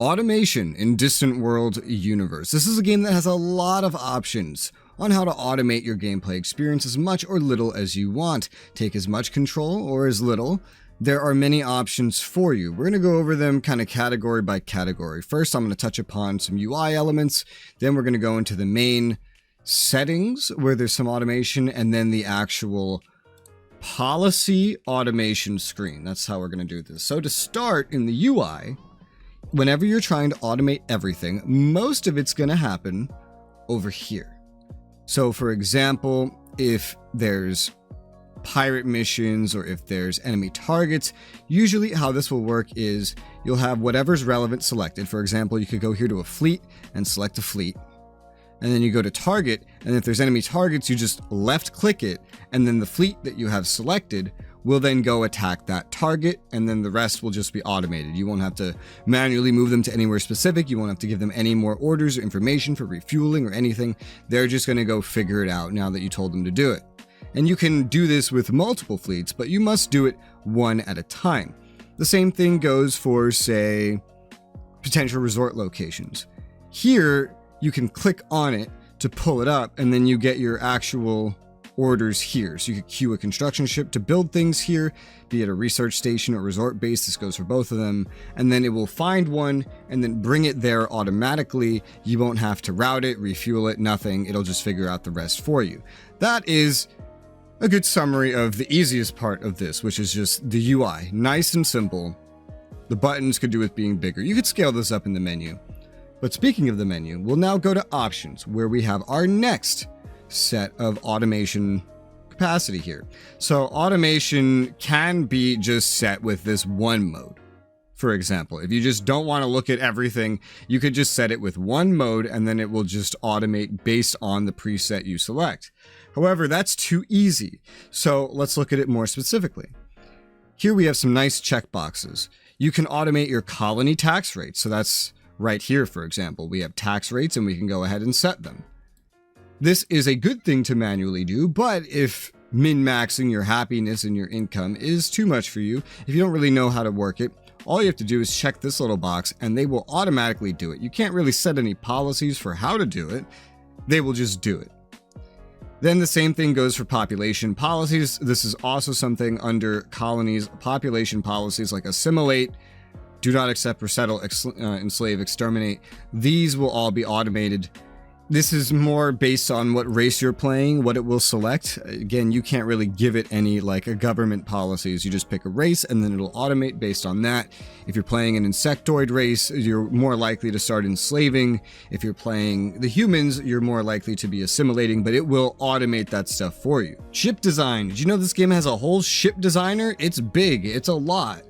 Automation in Distant World Universe. This is a game that has a lot of options on how to automate your gameplay experience as much or little as you want. Take as much control or as little. There are many options for you. We're going to go over them kind of category by category. First, I'm going to touch upon some UI elements. Then we're going to go into the main settings where there's some automation, and then the actual policy automation screen. That's how we're going to do this. So to start in the UI, whenever you're trying to automate everything, most of it's going to happen over here. So for example, if there's pirate missions or if there's enemy targets, usually how this will work is you'll have whatever's relevant selected. For example, you could go here to a fleet and select a fleet. And then you go to target, and if there's enemy targets, you just left click it, and then the fleet that you have selected will then go attack that target, and then the rest will just be automated. You won't have to manually move them to anywhere specific. You won't have to give them any more orders or information for refueling or anything. They're just going to go figure it out now that you told them to do it. And you can do this with multiple fleets, but you must do it one at a time. The same thing goes for, say, potential resort locations. Here, you can click on it to pull it up, and then you get your actual orders here. So you could queue a construction ship to build things here, be it a research station or resort base. This goes for both of them. And then it will find one and then bring it there automatically. You won't have to route it, refuel it, nothing. It'll just figure out the rest for you. That is a good summary of the easiest part of this, which is just the UI. Nice and simple. The buttons could do with being bigger. You could scale this up in the menu. But speaking of the menu, we'll now go to options, where we have our next set of automation capacity here. So automation can be just set with this one mode. For example, if you just don't want to look at everything, you could just set it with one mode, and then it will just automate based on the preset you select. However, that's too easy. So let's look at it more specifically. Here we have some nice checkboxes. You can automate your colony tax rates. So that's right here, for example. We have tax rates, and we can go ahead and set them. This is a good thing to manually do, but if min-maxing your happiness and your income is too much for you, if you don't really know how to work it, all you have to do is check this little box, and they will automatically do it. You can't really set any policies for how to do it. They will just do it. Then the same thing goes for population policies. This is also something under colonies. Population policies like assimilate, do not accept, resettle, enslave, exterminate. These will all be automated. This is more based on what race you're playing, what it will select. Again, you can't really give it any like a government policies. You just pick a race and then it'll automate based on that. If you're playing an insectoid race, you're more likely to start enslaving. If you're playing the humans, you're more likely to be assimilating, but it will automate that stuff for you. Ship design. Did you know this game has a whole ship designer? It's big. It's a lot.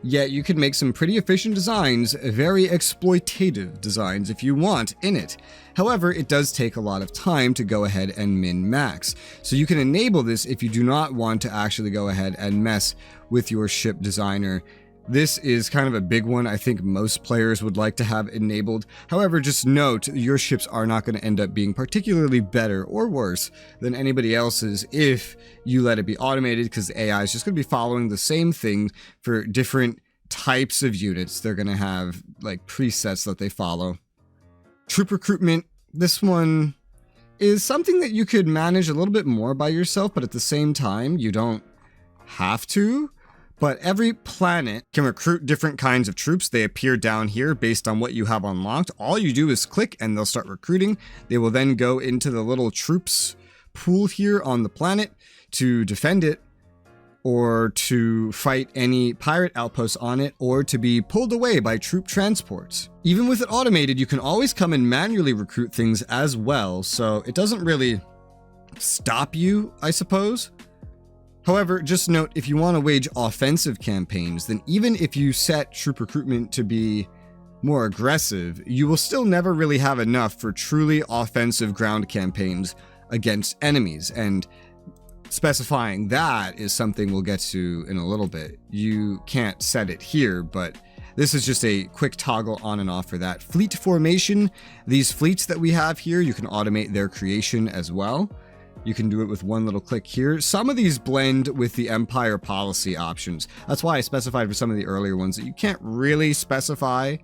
Yet you can make some pretty efficient designs, very exploitative designs if you want in it. However, it does take a lot of time to go ahead and min-max. So you can enable this if you do not want to actually go ahead and mess with your ship designer. This is kind of a big one I think most players would like to have enabled. However, just note, your ships are not going to end up being particularly better or worse than anybody else's if you let it be automated, because the AI is just going to be following the same thing for different types of units. They're going to have like presets that they follow. Troop recruitment. This one is something that you could manage a little bit more by yourself, but at the same time, you don't have to. But every planet can recruit different kinds of troops. They appear down here based on what you have unlocked. All you do is click and they'll start recruiting. They will then go into the little troops pool here on the planet to defend it, or to fight any pirate outposts on it, or to be pulled away by troop transports. Even with it automated, you can always come and manually recruit things as well, so it doesn't really stop you, I suppose. However, just note, if you want to wage offensive campaigns, then even if you set troop recruitment to be more aggressive, you will still never really have enough for truly offensive ground campaigns against enemies, and specifying that is something we'll get to in a little bit. You can't set it here, but this is just a quick toggle on and off for that. Fleet formation, these fleets that we have here, you can automate their creation as well. You can do it with one little click here. Some of these blend with the Empire policy options. That's why I specified for some of the earlier ones that you can't really specify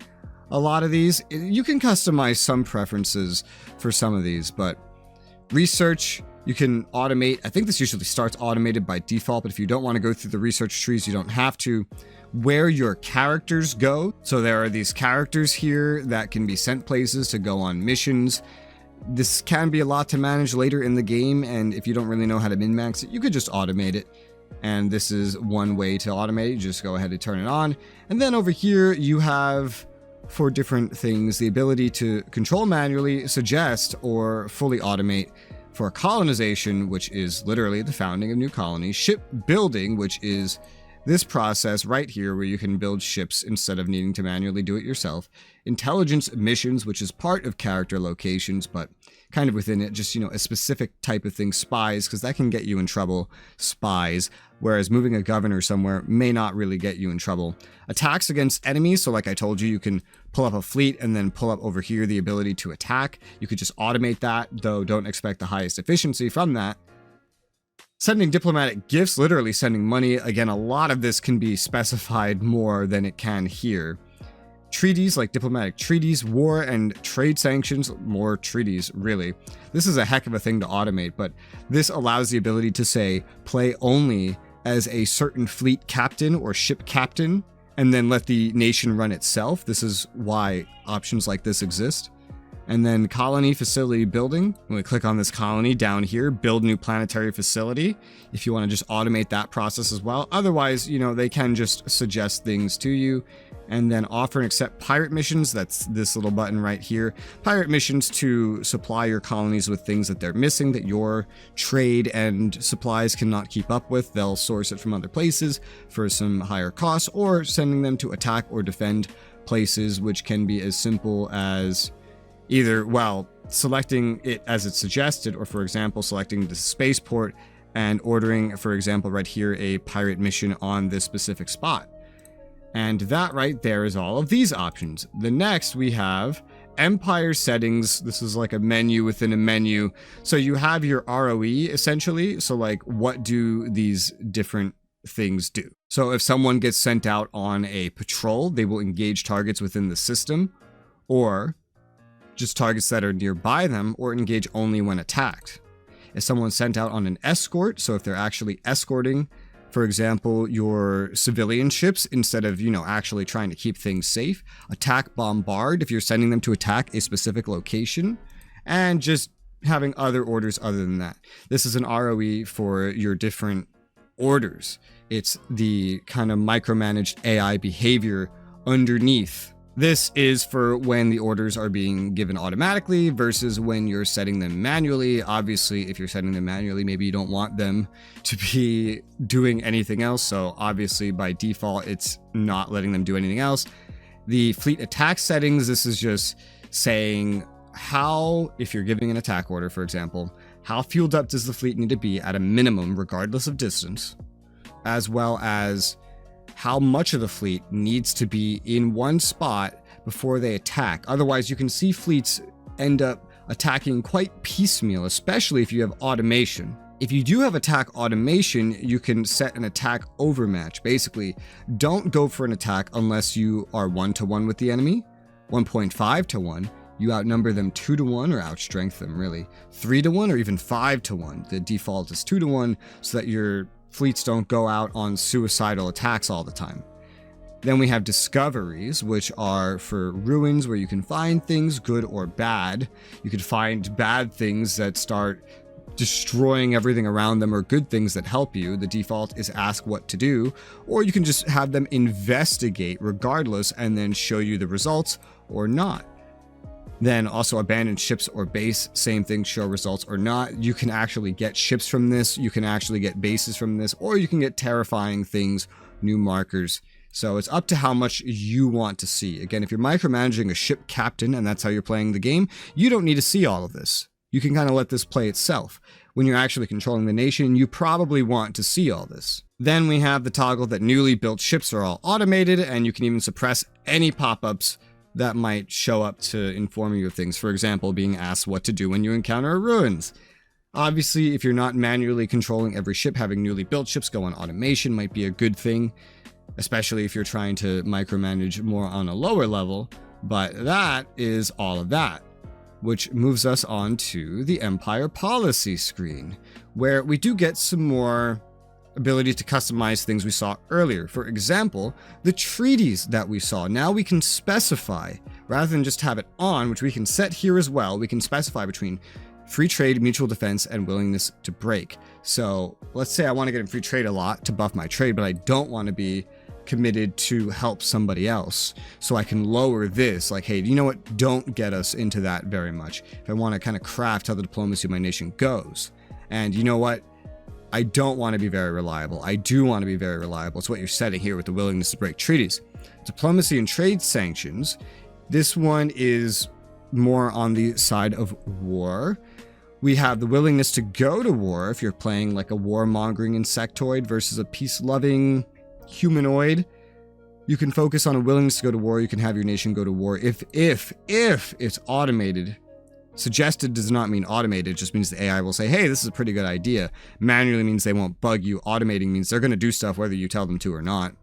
a lot of these. You can customize some preferences for some of these, but research, you can automate. I think this usually starts automated by default, but if you don't want to go through the research trees, you don't have to. Where your characters go. So there are these characters here that can be sent places to go on missions. This can be a lot to manage later in the game, and if you don't really know how to min-max it, you could just automate it. And this is one way to automate it. You just go ahead and turn it on. And then over here you have, for different things, the ability to control manually, suggest, or fully automate. For colonization, which is literally the founding of new colonies. Ship building, which is this process right here where you can build ships instead of needing to manually do it yourself. Intelligence missions, which is part of character locations, but kind of within it, just, a specific type of thing. Spies, because that can get you in trouble. Spies. Whereas moving a governor somewhere may not really get you in trouble. Attacks against enemies. So like I told you, you can pull up a fleet and then pull up over here the ability to attack. You could just automate that, though don't expect the highest efficiency from that. Sending diplomatic gifts, literally sending money. Again, a lot of this can be specified more than it can here. Treaties, like diplomatic treaties, war and trade sanctions, more treaties, really. This is a heck of a thing to automate, but this allows the ability to say, play only as a certain fleet captain or ship captain, and then let the nation run itself. This is why options like this exist. And then colony facility building. When we click on this colony down here, build new planetary facility. If you want to just automate that process as well. Otherwise, they can just suggest things to you. And then offer and accept pirate missions. That's this little button right here. Pirate missions to supply your colonies with things that they're missing, that your trade and supplies cannot keep up with. They'll source it from other places for some higher costs, or sending them to attack or defend places, which can be as simple as either, selecting it as it's suggested, or for example, selecting the spaceport and ordering, for example, right here, a pirate mission on this specific spot. And that right there is all of these options. The next we have Empire settings. This is like a menu within a menu. So you have your ROE essentially. So like, what do these different things do? So if someone gets sent out on a patrol, they will engage targets within the system, or just targets that are nearby them, or engage only when attacked. If someone's sent out on an escort, so if they're actually escorting, for example, your civilian ships, instead of, actually trying to keep things safe. Attack bombard, if you're sending them to attack a specific location. And just having other orders other than that. This is an ROE for your different orders. It's the kind of micromanaged AI behavior underneath. This is for when the orders are being given automatically versus when you're setting them manually. Obviously, if you're setting them manually, maybe you don't want them to be doing anything else. So obviously by default, it's not letting them do anything else. The fleet attack settings, this is just saying how, if you're giving an attack order, for example, how fueled up does the fleet need to be at a minimum, regardless of distance, as well as how much of the fleet needs to be in one spot before they attack. Otherwise, you can see fleets end up attacking quite piecemeal, especially if you have automation. If you do have attack automation, you can set an attack overmatch. Basically, don't go for an attack unless you are 1-to-1 with the enemy, 1.5-to-1. You outnumber them 2-to-1 or outstrength them, really. 3-to-1 or even 5-to-1. The default is 2-to-1 so that your fleets don't go out on suicidal attacks all the time. Then we have discoveries, which are for ruins where you can find things good or bad. You could find bad things that start destroying everything around them, or good things that help you. The default is ask what to do, or you can just have them investigate regardless and then show you the results or not. Then also abandoned ships or base, same thing, show results or not. You can actually get ships from this, you can actually get bases from this, or you can get terrifying things, new markers. So it's up to how much you want to see. Again, if you're micromanaging a ship captain and that's how you're playing the game, you don't need to see all of this. You can kind of let this play itself. When you're actually controlling the nation, you probably want to see all this. Then we have the toggle that newly built ships are all automated, and you can even suppress any pop-ups that might show up to inform you of things. For example, being asked what to do when you encounter ruins. Obviously, if you're not manually controlling every ship, having newly built ships go on automation might be a good thing, especially if you're trying to micromanage more on a lower level. But that is all of that, which moves us on to the Empire Policy screen, where we do get some more ability to customize things we saw earlier. For example, the treaties that we saw. Now we can specify, rather than just have it on, which we can set here as well, we can specify between free trade, mutual defense, and willingness to break. So let's say I want to get in free trade a lot to buff my trade, but I don't want to be committed to help somebody else. So I can lower this, like, hey, you know what? Don't get us into that very much. If I want to kind of craft how the diplomacy of my nation goes. And you know what? I don't want to be very reliable. I do want to be very reliable. It's what you're setting here with the willingness to break treaties. Diplomacy and trade sanctions. This one is more on the side of war. We have the willingness to go to war if you're playing like a warmongering insectoid versus a peace-loving humanoid. You can focus on a willingness to go to war. You can have your nation go to war if it's automated. Suggested does not mean automated. It just means the AI will say, hey, this is a pretty good idea. Manually means they won't bug you. Automating means they're going to do stuff whether you tell them to or not.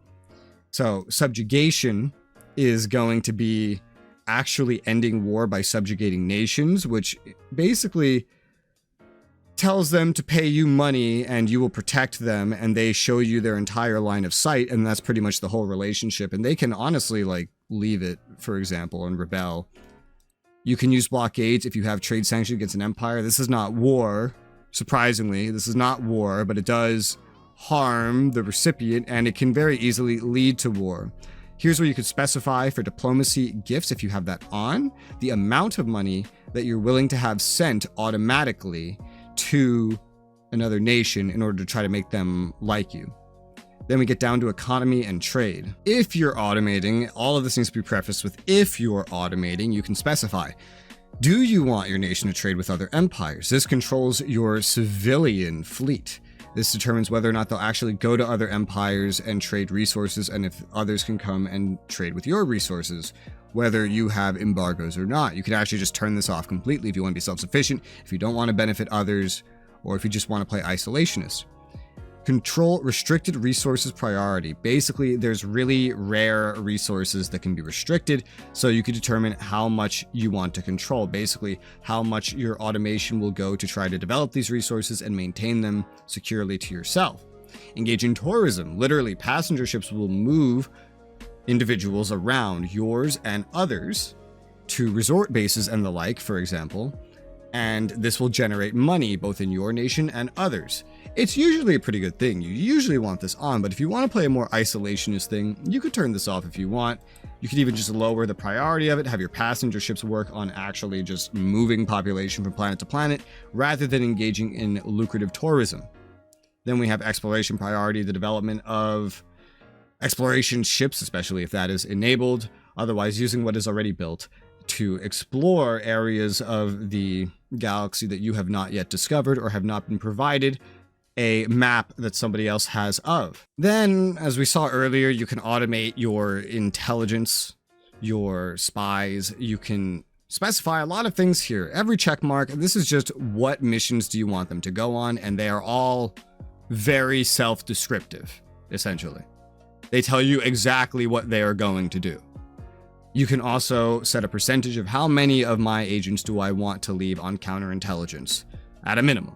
So subjugation is going to be actually ending war by subjugating nations, which basically tells them to pay you money and you will protect them, and they show you their entire line of sight, and that's pretty much the whole relationship. And they can honestly like leave it, for example, and rebel. You can use blockades if you have trade sanctions against an empire. This is not war, surprisingly. This is not war, but it does harm the recipient, and it can very easily lead to war. Here's where you could specify for diplomacy gifts, if you have that on, the amount of money that you're willing to have sent automatically to another nation in order to try to make them like you. Then we get down to economy and trade. If you're automating, all of this needs to be prefaced with if you're automating, you can specify. Do you want your nation to trade with other empires? This controls your civilian fleet. This determines whether or not they'll actually go to other empires and trade resources, and if others can come and trade with your resources, whether you have embargoes or not. You can actually just turn this off completely if you want to be self-sufficient, if you don't want to benefit others, or if you just want to play isolationist. Control restricted resources priority. Basically, there's really rare resources that can be restricted, so you can determine how much you want to control. Basically, how much your automation will go to try to develop these resources and maintain them securely to yourself. Engage in tourism. Literally, passenger ships will move individuals around, yours and others, to resort bases and the like, for example, and this will generate money both in your nation and others. It's usually a pretty good thing. You usually want this on, but if you want to play a more isolationist thing, you could turn this off if you want. You could even just lower the priority of it, have your passenger ships work on actually just moving population from planet to planet, rather than engaging in lucrative tourism. Then we have exploration priority, the development of exploration ships, especially if that is enabled, otherwise using what is already built to explore areas of the galaxy that you have not yet discovered or have not been provided a map that somebody else has of. Then, as we saw earlier, you can automate your intelligence, your spies. You can specify a lot of things here. Every check mark, this is just what missions do you want them to go on, and they are all very self-descriptive, essentially. They tell you exactly what they are going to do. You can also set a percentage of how many of my agents do I want to leave on counterintelligence, at a minimum.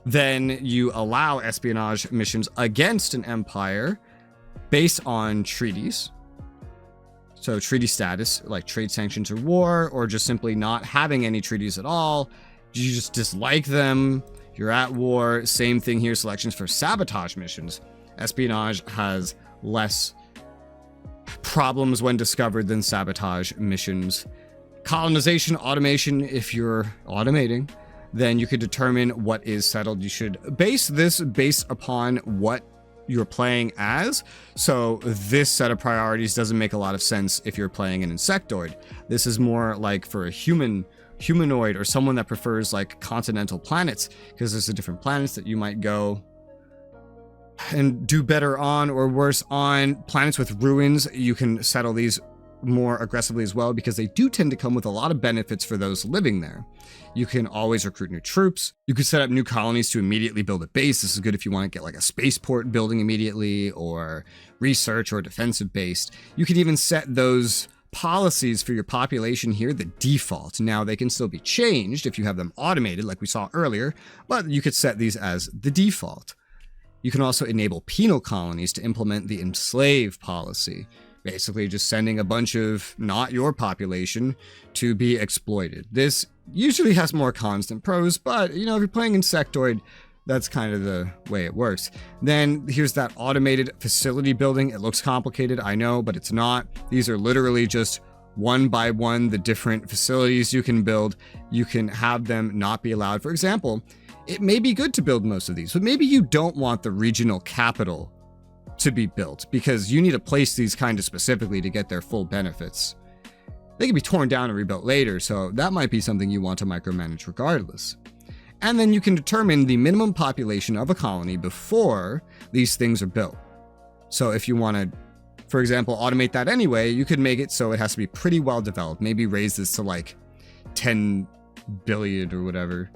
Then you allow espionage missions against an empire based on treaties. So treaty status, like trade sanctions or war, or just simply not having any treaties at all. You just dislike them, you're at war. Same thing here, selections for sabotage missions. Espionage has less problems when discovered than sabotage missions. Colonization, automation, if you're automating, then you could determine what is settled. You should base this based upon what you're playing as. So this set of priorities doesn't make a lot of sense if you're playing an insectoid. This is more like for a humanoid or someone that prefers like continental planets, because there's the different planets that you might go and do better on or worse on. Planets with ruins, you can settle these more aggressively as well, because they do tend to come with a lot of benefits for those living there. You can always recruit new troops. You could set up new colonies to immediately build a base. This is good if you want to get like a spaceport building immediately, or research or defensive based. You could even set those policies for your population here, the default. Now, they can still be changed if you have them automated, like we saw earlier, but you could set these as the default. You can also enable penal colonies to implement the enslave policy, basically just sending a bunch of not your population to be exploited. This usually has more cons than pros, but if you're playing Insectoid, that's kind of the way it works. Then here's that automated facility building. It looks complicated, I know, but it's not. These are literally just one by one the different facilities you can build. You can have them not be allowed. For example, it may be good to build most of these, but maybe you don't want the regional capital to be built because you need to place these kind of specifically to get their full benefits. They can be torn down and rebuilt later, so that might be something you want to micromanage regardless. And then you can determine the minimum population of a colony before these things are built. So if you want to, for example, automate that anyway, you could make it so it has to be pretty well developed. Maybe raise this to like 10 billion or whatever.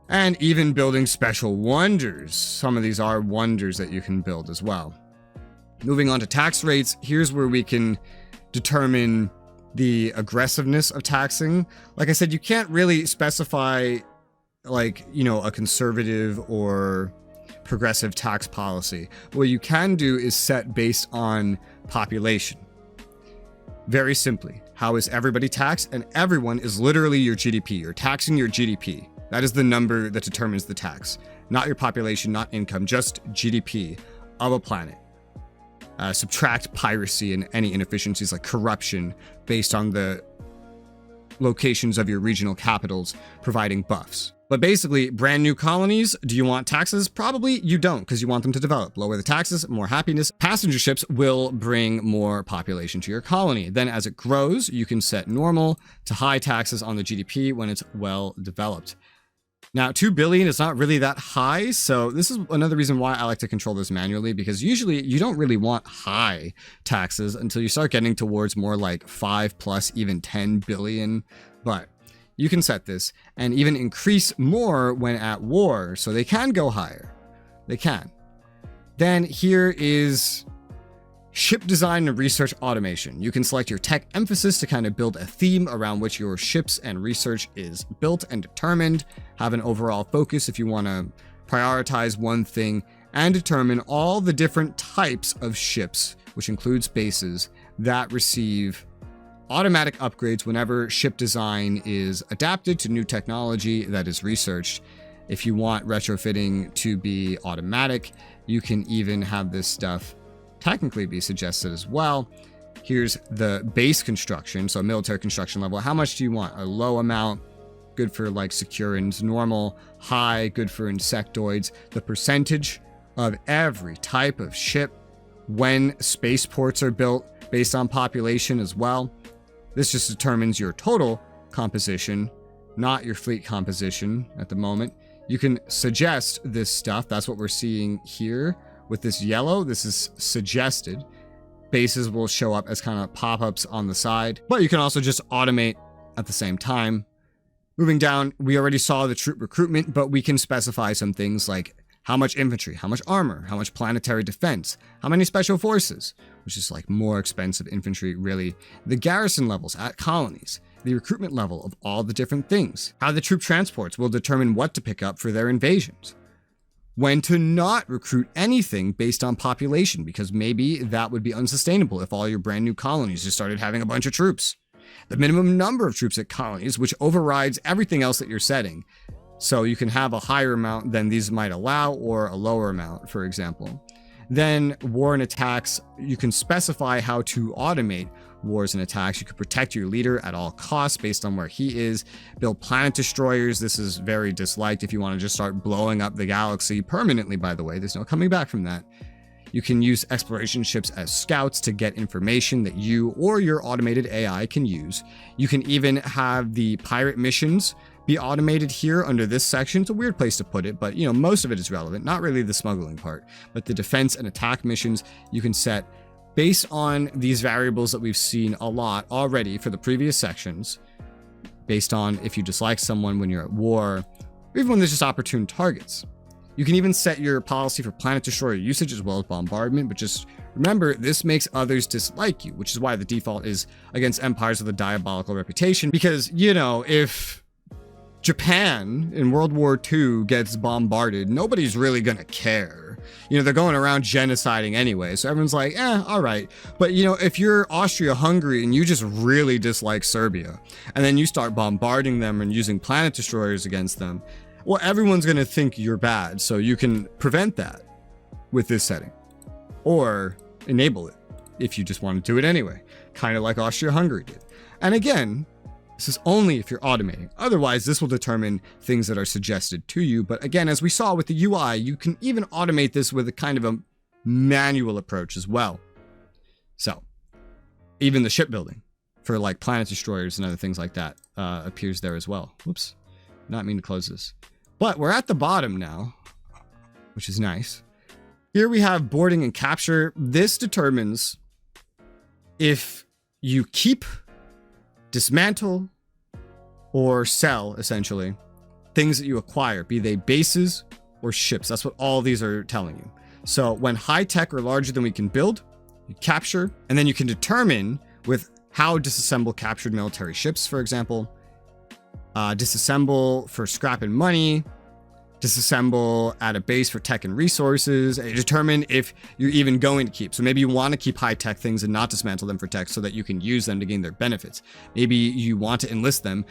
And even building special wonders. Some of these are wonders that you can build as well. Moving on to tax rates, here's where we can determine the aggressiveness of taxing. Like I said, you can't really specify a conservative or progressive tax policy. What you can do is set based on population. Very simply, how is everybody taxed? And everyone is literally your GDP. You're taxing your GDP. That is the number that determines the tax. Not your population, not income, just GDP of a planet. Subtract piracy and any inefficiencies like corruption based on the locations of your regional capitals providing buffs. But basically, brand new colonies, do you want taxes? Probably you don't, because you want them to develop. Lower the taxes, more happiness. Passenger ships will bring more population to your colony. Then as it grows, you can set normal to high taxes on the GDP when it's well developed. Now, 2 billion is not really that high, so this is another reason why I like to control this manually, because usually you don't really want high taxes until you start getting towards more like 5 plus, even 10 billion. But you can set this and even increase more when at war, so they can go higher. They can. Then here is ship design and research automation. You can select your tech emphasis to kind of build a theme around which your ships and research is built and determined. Have an overall focus if you want to prioritize one thing, and determine all the different types of ships, which includes bases, that receive automatic upgrades whenever ship design is adapted to new technology that is researched. If you want retrofitting to be automatic, you can even have this stuff technically be suggested as well. Here's the base construction, so military construction level. How much do you want? A low amount, good for like Securans. Normal, high, good for insectoids. The percentage of every type of ship when spaceports are built based on population as well. This just determines your total composition, not your fleet composition at the moment. You can suggest this stuff. That's what we're seeing here with this yellow. This is suggested. Bases will show up as kind of pop-ups on the side, but you can also just automate at the same time. Moving down, we already saw the troop recruitment, but we can specify some things like how much infantry, how much armor, how much planetary defense, how many special forces, which is like more expensive infantry, really. The garrison levels at colonies, the recruitment level of all the different things, how the troop transports will determine what to pick up for their invasions, when to not recruit anything based on population, because maybe that would be unsustainable if all your brand new colonies just started having a bunch of troops. The minimum number of troops at colonies, which overrides everything else that you're setting. So you can have a higher amount than these might allow, or a lower amount, for example. Then war and attacks, you can specify how to automate wars and attacks. You could protect your leader at all costs based on where he is. Build planet destroyers. This is very disliked if you want to just start blowing up the galaxy permanently, by the way. There's no coming back from that. You can use exploration ships as scouts to get information that you or your automated AI can use. You can even have the pirate missions be automated here under this section. It's a weird place to put it, but most of it is relevant. Not really the smuggling part, but the defense and attack missions you can set based on these variables that we've seen a lot already for the previous sections, based on if you dislike someone when you're at war, or even when there's just opportune targets. You can even set your policy for planet destroyer usage as well as bombardment, but just remember, this makes others dislike you, which is why the default is against empires with a diabolical reputation. Because, you know, if Japan in World War II gets bombarded, nobody's really gonna care. You know, they're going around genociding anyway, so everyone's like, all right. But, you know, if you're Austria-Hungary and you just really dislike Serbia, and then you start bombarding them and using planet destroyers against them, well, everyone's gonna think you're bad, so you can prevent that with this setting. Or enable it if you just want to do it anyway, kind of like Austria-Hungary did. And again, this is only if you're automating. Otherwise, this will determine things that are suggested to you. But again, as we saw with the UI, you can even automate this with a kind of a manual approach as well. So even the shipbuilding for like planet destroyers and other things like that appears there as well. Whoops, not mean to close this. But we're at the bottom now, which is nice. Here we have boarding and capture. This determines if you keep, dismantle, or sell, essentially, things that you acquire, be they bases or ships. That's what all these are telling you. So when high tech or larger than we can build, you capture, and then you can determine with how disassemble captured military ships, for example, disassemble for scrap and money, disassemble at a base for tech and resources, and determine if you're even going to keep. So maybe you want to keep high-tech things and not dismantle them for tech so that you can use them to gain their benefits. Maybe you want to enlist them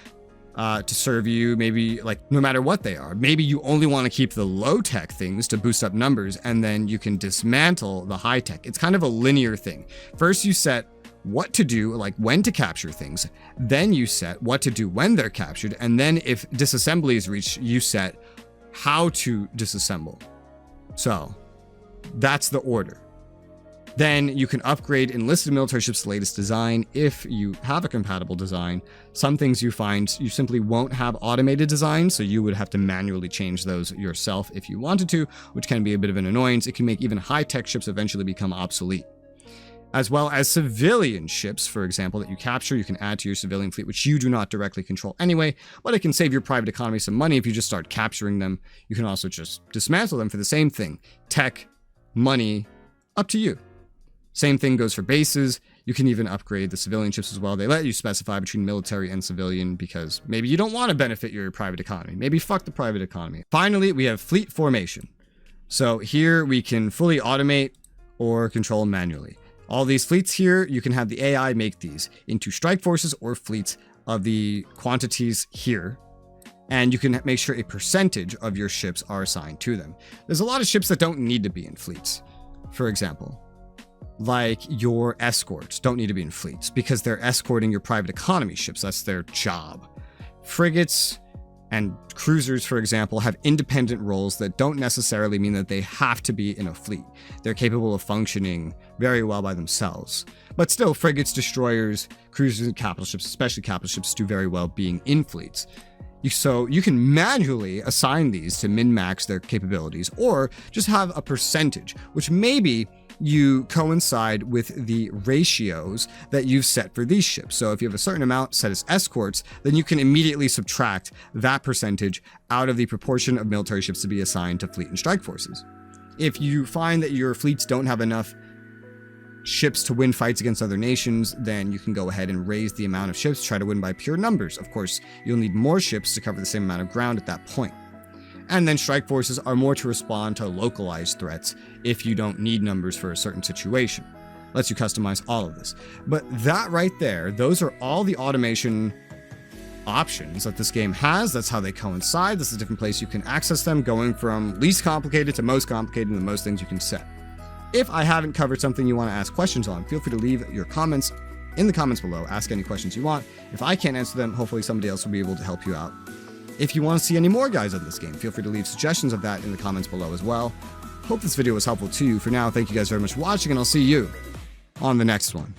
to serve you, maybe like no matter what they are. Maybe you only want to keep the low-tech things to boost up numbers, and then you can dismantle the high-tech. It's kind of a linear thing. First, you set what to do, like when to capture things. Then you set what to do when they're captured. And then if disassembly is reached, you set how to disassemble. So that's the order. Then you can upgrade enlisted military ships to the latest design if you have a compatible design. Some things you find you simply won't have automated designs, so you would have to manually change those yourself if you wanted to, which can be a bit of an annoyance. It can make even high-tech ships eventually become obsolete. As well as civilian ships, for example, that you capture, you can add to your civilian fleet, which you do not directly control anyway, but it can save your private economy some money if you just start capturing them. You can also just dismantle them for the same thing. Tech, money, up to you. Same thing goes for bases. You can even upgrade the civilian ships as well. They let you specify between military and civilian because maybe you don't want to benefit your private economy. Maybe fuck the private economy. Finally, we have fleet formation. So here we can fully automate or control manually. All these fleets here, you can have the AI make these into strike forces or fleets of the quantities here. And you can make sure a percentage of your ships are assigned to them. There's a lot of ships that don't need to be in fleets. For example, like your escorts don't need to be in fleets because they're escorting your private economy ships. That's their job. Frigates and cruisers, for example, have independent roles that don't necessarily mean that they have to be in a fleet. They're capable of functioning very well by themselves. But still, frigates, destroyers, cruisers, and capital ships, especially capital ships, do very well being in fleets. So you can manually assign these to min-max their capabilities, or just have a percentage, which maybe you coincide with the ratios that you've set for these ships. So if you have a certain amount set as escorts, then you can immediately subtract that percentage out of the proportion of military ships to be assigned to fleet and strike forces. If you find that your fleets don't have enough ships to win fights against other nations, then you can go ahead and raise the amount of ships, try to win by pure numbers. Of course, you'll need more ships to cover the same amount of ground at that point. And then strike forces are more to respond to localized threats if you don't need numbers for a certain situation. Lets you customize all of this. But that right there, those are all the automation options that this game has. That's how they coincide. This is a different place you can access them, going from least complicated to most complicated and the most things you can set. If I haven't covered something you want to ask questions on, feel free to leave your comments in the comments below. Ask any questions you want. If I can't answer them, hopefully somebody else will be able to help you out. If you want to see any more guides on this game, feel free to leave suggestions of that in the comments below as well. Hope this video was helpful to you. For now, thank you guys very much for watching, and I'll see you on the next one.